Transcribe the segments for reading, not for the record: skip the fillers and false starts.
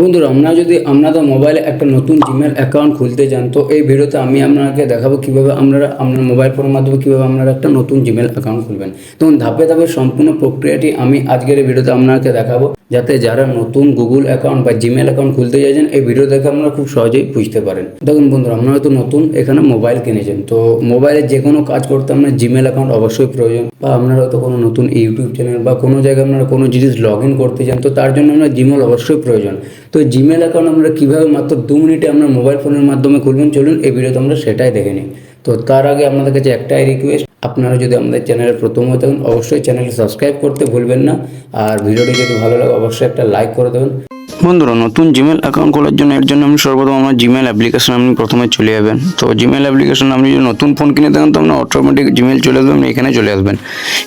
বন্ধুরা, আপনাদের মোবাইলে একটা নতুন জিমেল অ্যাকাউন্ট খুলতে চান, তো এই ভিডিওতে আমি আপনাকে দেখাবো কিভাবে আপনারা আপনার মোবাইল ফোনের মাধ্যমে কিভাবে আপনারা একটা নতুন জিমেল অ্যাকাউন্ট খুলবেন। তখন ধাপে ধাপে সম্পূর্ণ প্রক্রিয়াটি আমি আজকের এই ভিডিওতে আপনাকে দেখাবো, যাতে যারা নতুন গুগল অ্যাকাউন্ট বা জিমেল অ্যাকাউন্ট খুলতে চাইছেন এই ভিডিও দেখে আপনারা খুব সহজেই বুঝতে পারেন। দেখুন বন্ধুরা, আপনারা তো নতুন এখানে মোবাইল কিনেছেন, তো মোবাইলে যে কোনো কাজ করতে আপনার জিমেল অ্যাকাউন্ট অবশ্যই প্রয়োজন, বা আপনারা হয়তো কোনো নতুন ইউটিউব চ্যানেল বা কোনো জায়গায় আপনারা কোনো জিনিস লগ ইন করতে চান, তো তার জন্য আপনার জিমেল অবশ্যই প্রয়োজন। তো জিমেল অ্যাকাউন্ট আমরা কীভাবে মাত্র 2 মিনিটে আমরা মোবাইল ফোনের মাধ্যমে খুলবেন, চলুন এই ভিডিওতে আমরা সেটাই দেখে নিই। তো তার আগে আপনাদের কাছে একটাই রিকোয়েস্ট, আপনারা যদি আমাদের চ্যানেলের প্রথম হয়ে থাকেন অবশ্যই চ্যানেলটি সাবস্ক্রাইব করতে ভুলবেন না, আর ভিডিওটি যদি ভালো লাগে অবশ্যই একটা লাইক করে দেবেন। বন্ধুরা, নতুন জিমেল অ্যাকাউন্ট খোলার জন্য এর জন্য আপনি সর্বপ্রথম আমার জিমেল অ্যাপ্লিকেশন আপনি প্রথমে চলে যাবেন। তো জিমেল অ্যাপ্লিকেশন আপনি যদি নতুন ফোন কিনে থাকেন তো আপনার অটোমেটিক জিমেল চলে আসবে, আপনি এখানে চলে আসবেন।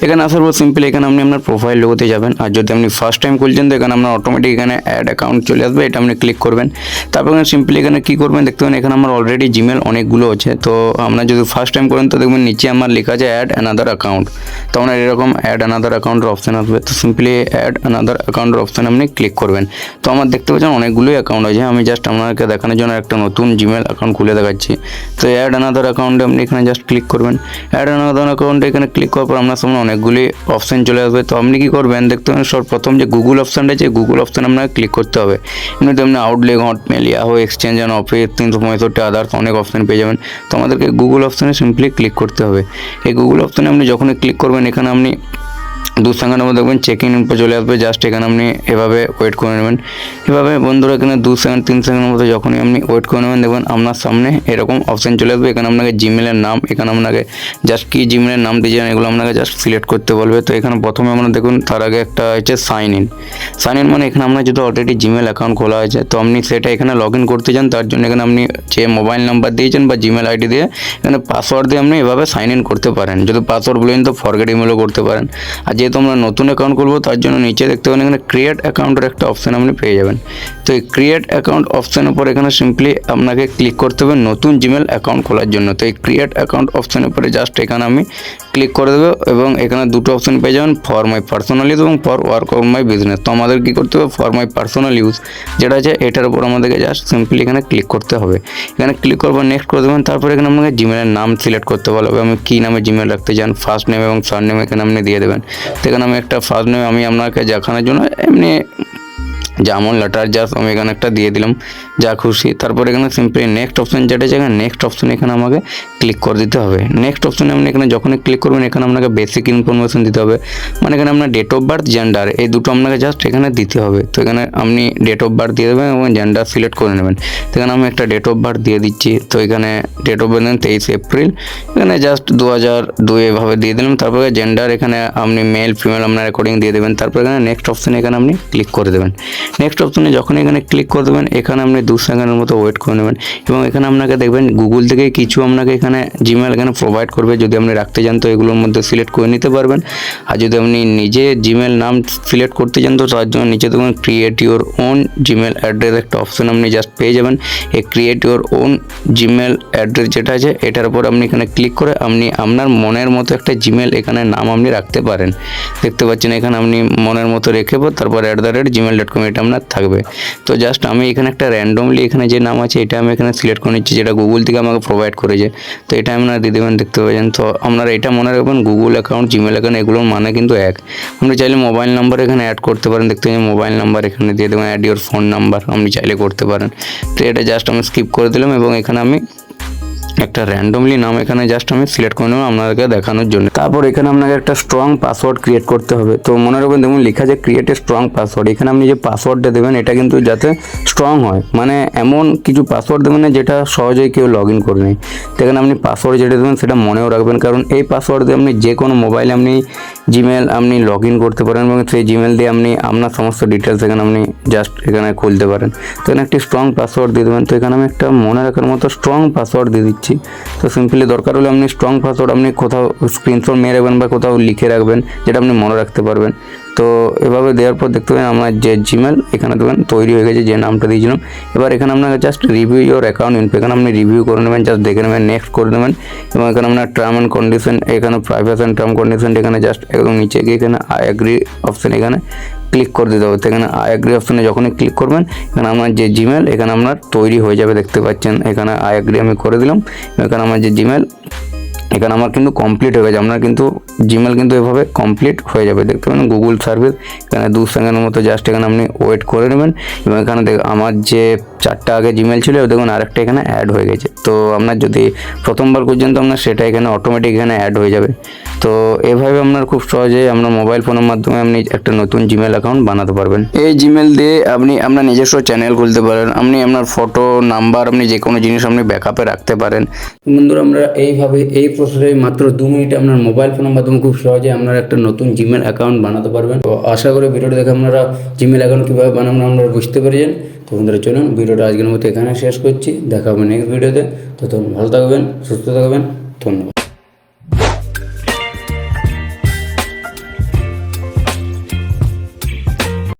এখানে আসার পর সিম্পলি এখানে আপনি আপনার প্রোফাইল লোগোতে যাবেন, আর যদি আপনি ফার্স্ট টাইম খুলছেন তো এখানে আপনার অটোমেটিক এখানে অ্যাড অ্যাকাউন্ট চলে আসবে, এটা আপনি ক্লিক করবেন। তারপর এখানে সিম্পলি এখানে কী করবেন দেখতে পাবেন এখানে আমার অলরেডি জিমেল অনেকগুলো আছে। তো আপনার যদি ফার্স্ট টাইম করেন তো দেখবেন নিচে আমার লেখা আছে অ্যাড অ্যানাদার অ্যাকাউন্ট, তো আপনার এরকম অ্যাড অ্যানাদার অ্যাকাউন্টের অপশান আসবে। তো সিম্পলি অ্যাড অ্যানাদার অ্যাকাউন্টের অপশান আপনি ক্লিক করবেন। তো আমার দেখতে পাচ্ছেন অনেকগুলোই অ্যাকাউন্ট আছে, আমি জাস্ট আপনাকে দেখানোর জন্য একটা নতুন জিমেল অ্যাকাউন্ট খুলে দেখাচ্ছি। তো অ্যাড অ্যানাদার অ্যাকাউন্টে আপনি এখানে জাস্ট ক্লিক করবেন। অ্যাড অ্যানাদার অ্যাকাউন্টে এখানে ক্লিক করার পর আপনার সামনে অনেকগুলি অপশান চলে আসবে। তো আপনি কী করবেন দেখতে পাবেন সর্বপ্রথম যে গুগল অপশানটা আছে, গুগল অপশান আপনাকে ক্লিক করতে হবে। এমনিতে আপনি Outlook, Hotmail, Yahoo, exchange and office 365 others অনেক অপশান পেয়ে যাবেন। তো আমাদেরকে গুগল অপশানে সিম্পলি ক্লিক করতে হবে। এই গুগল অপশানে আপনি যখনই ক্লিক করবেন এখানে আপনি 2 সেকেন্ডের মধ্যে দেখবেন চেক ইন ইনফো চলে আসবে। জাস্ট এখানে আপনি এভাবে ওয়েট করে নেবেন। এভাবে বন্ধুরা এখানে 2 সেকেন্ড 3 সেকেন্ডের মধ্যে যখনই আপনি ওয়েট করে নেবেন দেখবেন আপনার সামনে এরকম অপশান চলে আসবে। এখানে আপনাকে জিমেলের নাম, এখানে আপনাকে জাস্ট কি জিমেলের নাম দিয়েছেন এগুলো আপনাকে জাস্ট সিলেক্ট করতে বলবে। তো এখানে প্রথমে আমরা দেখুন তার আগে একটা হচ্ছে সাইন ইন। সাইন ইন মানে এখানে আপনার যদি অলরেডি জিমেল অ্যাকাউন্ট খোলা হয়েছে তো আপনি সেটা এখানে লগ ইন করতে চান, তার জন্য এখানে আপনি যে মোবাইল নাম্বার দিয়েছেন বা জিমেল আইডি দিয়ে এখানে পাসওয়ার্ড দিয়ে আপনি এভাবে সাইন ইন করতে পারেন। যদি পাসওয়ার্ড বলেন তো ফরগেট ইমেলও করতে পারেন। আর যেহেতু আমরা নতুন অ্যাকাউন্ট করবো তার জন্য নিচে দেখতে পাবেন এখানে ক্রিয়েট অ্যাকাউন্টের একটা অপশান আপনি পেয়ে যাবেন। তো এই ক্রিয়েট অ্যাকাউন্ট অপশানের উপর এখানে সিম্পলি আপনাকে ক্লিক করতে হবে নতুন জিমেল অ্যাকাউন্ট খোলার জন্য। তো এই ক্রিয়েট অ্যাকাউন্ট অপশানের উপরে জাস্ট এখানে আমি ক্লিক করে দেবো এবং এখানে দুটো অপশান পেয়ে যাবেন, ফর মাই পার্সোনাল ইউজ এবং for work on my business. তো আমাদের কী করতে হবে, ফর মাই পার্সোনাল ইউজ যেটা আছে এটার উপর আমাদেরকে জাস্ট সিম্পলি এখানে ক্লিক করতে হবে। এখানে ক্লিক করবো, নেক্সট করে দেবেন। তারপরে এখানে আপনাকে জিমেলের নাম সিলেক্ট করতে বলবে, আমি কী নামে জিমেল রাখতে চান, ফার্স্ট নেম এবং সার নেম এখানে আপনি দিয়ে দেবেন। তো এখানে আমি একটা ফার্স্ট নেম আমি আপনাকে দেখানোর জন্য এমনি যেমন লেটার জাস্ট আমি এখানে একটা দিয়ে দিলাম, যা খুশি। তারপর এখানে সিম্পলি নেক্সট অপশান যেটা আছে এখানে নেক্সট অপশান এখানে আমাকে ক্লিক করে দিতে হবে। নেক্সট অপশানে আপনি এখানে যখনই ক্লিক করবেন এখানে আপনাকে বেসিক ইনফরমেশন দিতে হবে, মানে এখানে আপনার ডেট অফ বার্থ, জেন্ডার এই দুটো আপনাকে জাস্ট এখানে দিতে হবে। তো এখানে আপনি ডেট অফ বার্থ দিয়ে দেবেন এবং জেন্ডার সিলেক্ট করে নেবেন। তো এখানে আমি একটা ডেট অফ বার্থ দিয়ে দিচ্ছি। তো এখানে date of birth then 23 April, এখানে জাস্ট 2002 এভাবে দিয়ে দিলাম। তারপরে জেন্ডার এখানে আপনি মেল ফিমেল আপনার অ্যাকর্ডিং দিয়ে দেবেন। তারপর এখানে নেক্সট অপশানে এখানে আপনি ক্লিক করে দেবেন। নেক্সট অপশানে যখন এখানে ক্লিক করে দেবেন এখানে আপনি 2 সেকেন্ডের মতো ওয়েট করে নেবেন এবং এখানে আপনাকে দেখবেন গুগল থেকে কিছু আপনাকে এখানে জিমেল এখানে প্রোভাইড করবে। যদি আপনি রাখতে চান তো এগুলোর মধ্যে সিলেক্ট করে নিতে পারবেন, আর যদি আপনি নিজে জিমেল নাম সিলেক্ট করতে চান তো তার জন্য নিচে দেখবেন create your own Gmail address একটা অপশান আপনি জাস্ট পেয়ে যাবেন। এই create your own Gmail address যেটা আছে এটার উপর আপনি এখানে ক্লিক করে আপনি আপনার মনের মতো একটা জিমেল এখানে নাম আপনি রাখতে পারেন। দেখতে পাচ্ছেন এখানে আপনি মনের মতো রেখে তারপর @gmail.com এটা আপনার থাকবে। তো জাস্ট আমি এখানে একটা র্যান্ডমলি এখানে যে নাম আছে এটা আমি এখানে সিলেক্ট করে নিচ্ছি, যেটা গুগল থেকে আমাকে প্রোভাইড করেছে। তো এটা আপনারা দিয়ে দেবেন, দেখতে পাচ্ছেন। তো আপনারা এটা মনে রাখবেন গুগল অ্যাকাউন্ট, জিমেল অ্যাকাউন্ট এগুলোর মানে কিন্তু এক। আপনি চাইলে মোবাইল নাম্বার এখানে অ্যাড করতে পারেন, দেখতে পাচ্ছেন মোবাইল নাম্বার এখানে দিয়ে দেবেন, অ্যাড ইউর ফোন নাম্বার আপনি চাইলে করতে পারেন। তো এটা জাস্ট আমি স্কিপ করে দিলাম এবং এখানে আমি একটা র্যান্ডমলি নাম এখানে জাস্ট আমি সিলেক্ট করে নেব আপনাদেরকে দেখানোর জন্য। তারপর এখানে আপনাকে একটা স্ট্রং পাসওয়ার্ড ক্রিয়েট করতে হবে। তো মনে রাখবেন দেখুন লেখা আছে ক্রিয়েট এ স্ট্রং পাসওয়ার্ড। এখানে আপনি যে পাসওয়ার্ডটা দেবেন এটা কিন্তু যাতে স্ট্রং হয়, মানে এমন কিছু পাসওয়ার্ড দেবেন না যেটা সহজেই কেউ লগ ইন করে নেয়। তো এখানে আপনি পাসওয়ার্ড যেটা দেবেন সেটা মনেও রাখবেন, কারণ এই পাসওয়ার্ড দিয়ে আপনি যে কোনো মোবাইলে আপনি জিমেল আপনি লগ ইন করতে পারেন এবং সেই জিমেল দিয়ে আপনি আপনার সমস্ত ডিটেলস এখানে আপনি জাস্ট এখানে খুলতে পারেন। তো এখানে একটি স্ট্রং পাসওয়ার্ড দিয়ে দেবেন। তো এখানে আমি একটা মনে রাখার মতো স্ট্রং পাসওয়ার্ড দিয়ে দিচ্ছি। তো সিম্পলি দরকার হলে আপনি স্ট্রং পাসওয়ার্ড আপনি কোথাও স্ক্রিনশট মেরে রাখবেন বা কোথাও লিখে রাখবেন যেটা আপনি মনে রাখতে পারবেন। তো তো এভাবে দেওয়ার পর দেখতে পাবেন আমার যে জিমেল এখানে দেখবেন তৈরি হয়ে গেছে, যে নামটা দিয়েছিলাম। এবার এখানে আপনাকে just review your account info, এখানে আপনি রিভিউ করে নেবেন, জাস্ট দেখে নেবেন, নেক্সট করে নেবেন। এবং এখানে আপনার টার্ম অ্যান্ড কন্ডিশন, এখানে প্রাইভেসি অ্যান্ড টার্ম কন্ডিশন, এখানে জাস্ট একদম নিচে গিয়ে এখানে আই এগ্রি অপশন এখানে ক্লিক করে দিতে হবে। তো এখানে আই এগ্রি অপশনে যখনই ক্লিক করবেন এখানে আমার যে জিমেল এখানে আপনার তৈরি হয়ে যাবে, দেখতে পাচ্ছেন এখানে আই এগ্রি আমি করে দিলাম। এখানে আমার যে জিমেল এখানে আমার কিন্তু কমপ্লিট হয়ে গেছে, আপনার কিন্তু জিমেল কিন্তু এভাবে কমপ্লিট হয়ে যাবে, দেখতে পাবেন গুগল সার্ভিস। এখানে 2 সেকেন্ডের মতো জাস্ট এখানে আপনি ওয়েট করে নেবেন। এবং এখানে আমার যে 4টা আগে জিমেল ছিল দেখুন আরেকটা এখানে অ্যাড হয়ে গেছে। তো আপনার যদি প্রথমবার পর্যন্ত আপনার সেটা এখানে অটোমেটিক এখানে অ্যাড হয়ে যাবে। তো এভাবে আপনার খুব সহজে আপনার মোবাইল ফোনের মাধ্যমে আপনি একটা নতুন জিমেল অ্যাকাউন্ট বানাতে পারবেন। এই জিমেল দিয়ে আপনি আপনার নিজস্ব চ্যানেল খুলতে পারেন, আপনি আপনার ফটো নাম্বার আপনি যে কোনো জিনিস আপনি ব্যাকআপে রাখতে পারেন। বন্ধুরা আমরা এইভাবে এই প্রসেসে মাত্র 2 মিনিটে আপনার মোবাইল ফোনের মাধ্যমে খুব সহজে আপনারা একটা নতুন জিমেল অ্যাকাউন্ট বানাতে পারবেন। তো আশা করি ভিডিওটা দেখে আপনারা জিমেল অ্যাকাউন্ট কীভাবে বানাবেন আপনারা বুঝতে পেরেছেন। তো বন্ধুরা চলুন ভিডিওটা আজকের মতো এখানে শেষ করছি, দেখা হবে নেক্সট ভিডিওতে। তো তখন ভালো থাকবেন, সুস্থ থাকবেন, ধন্যবাদ।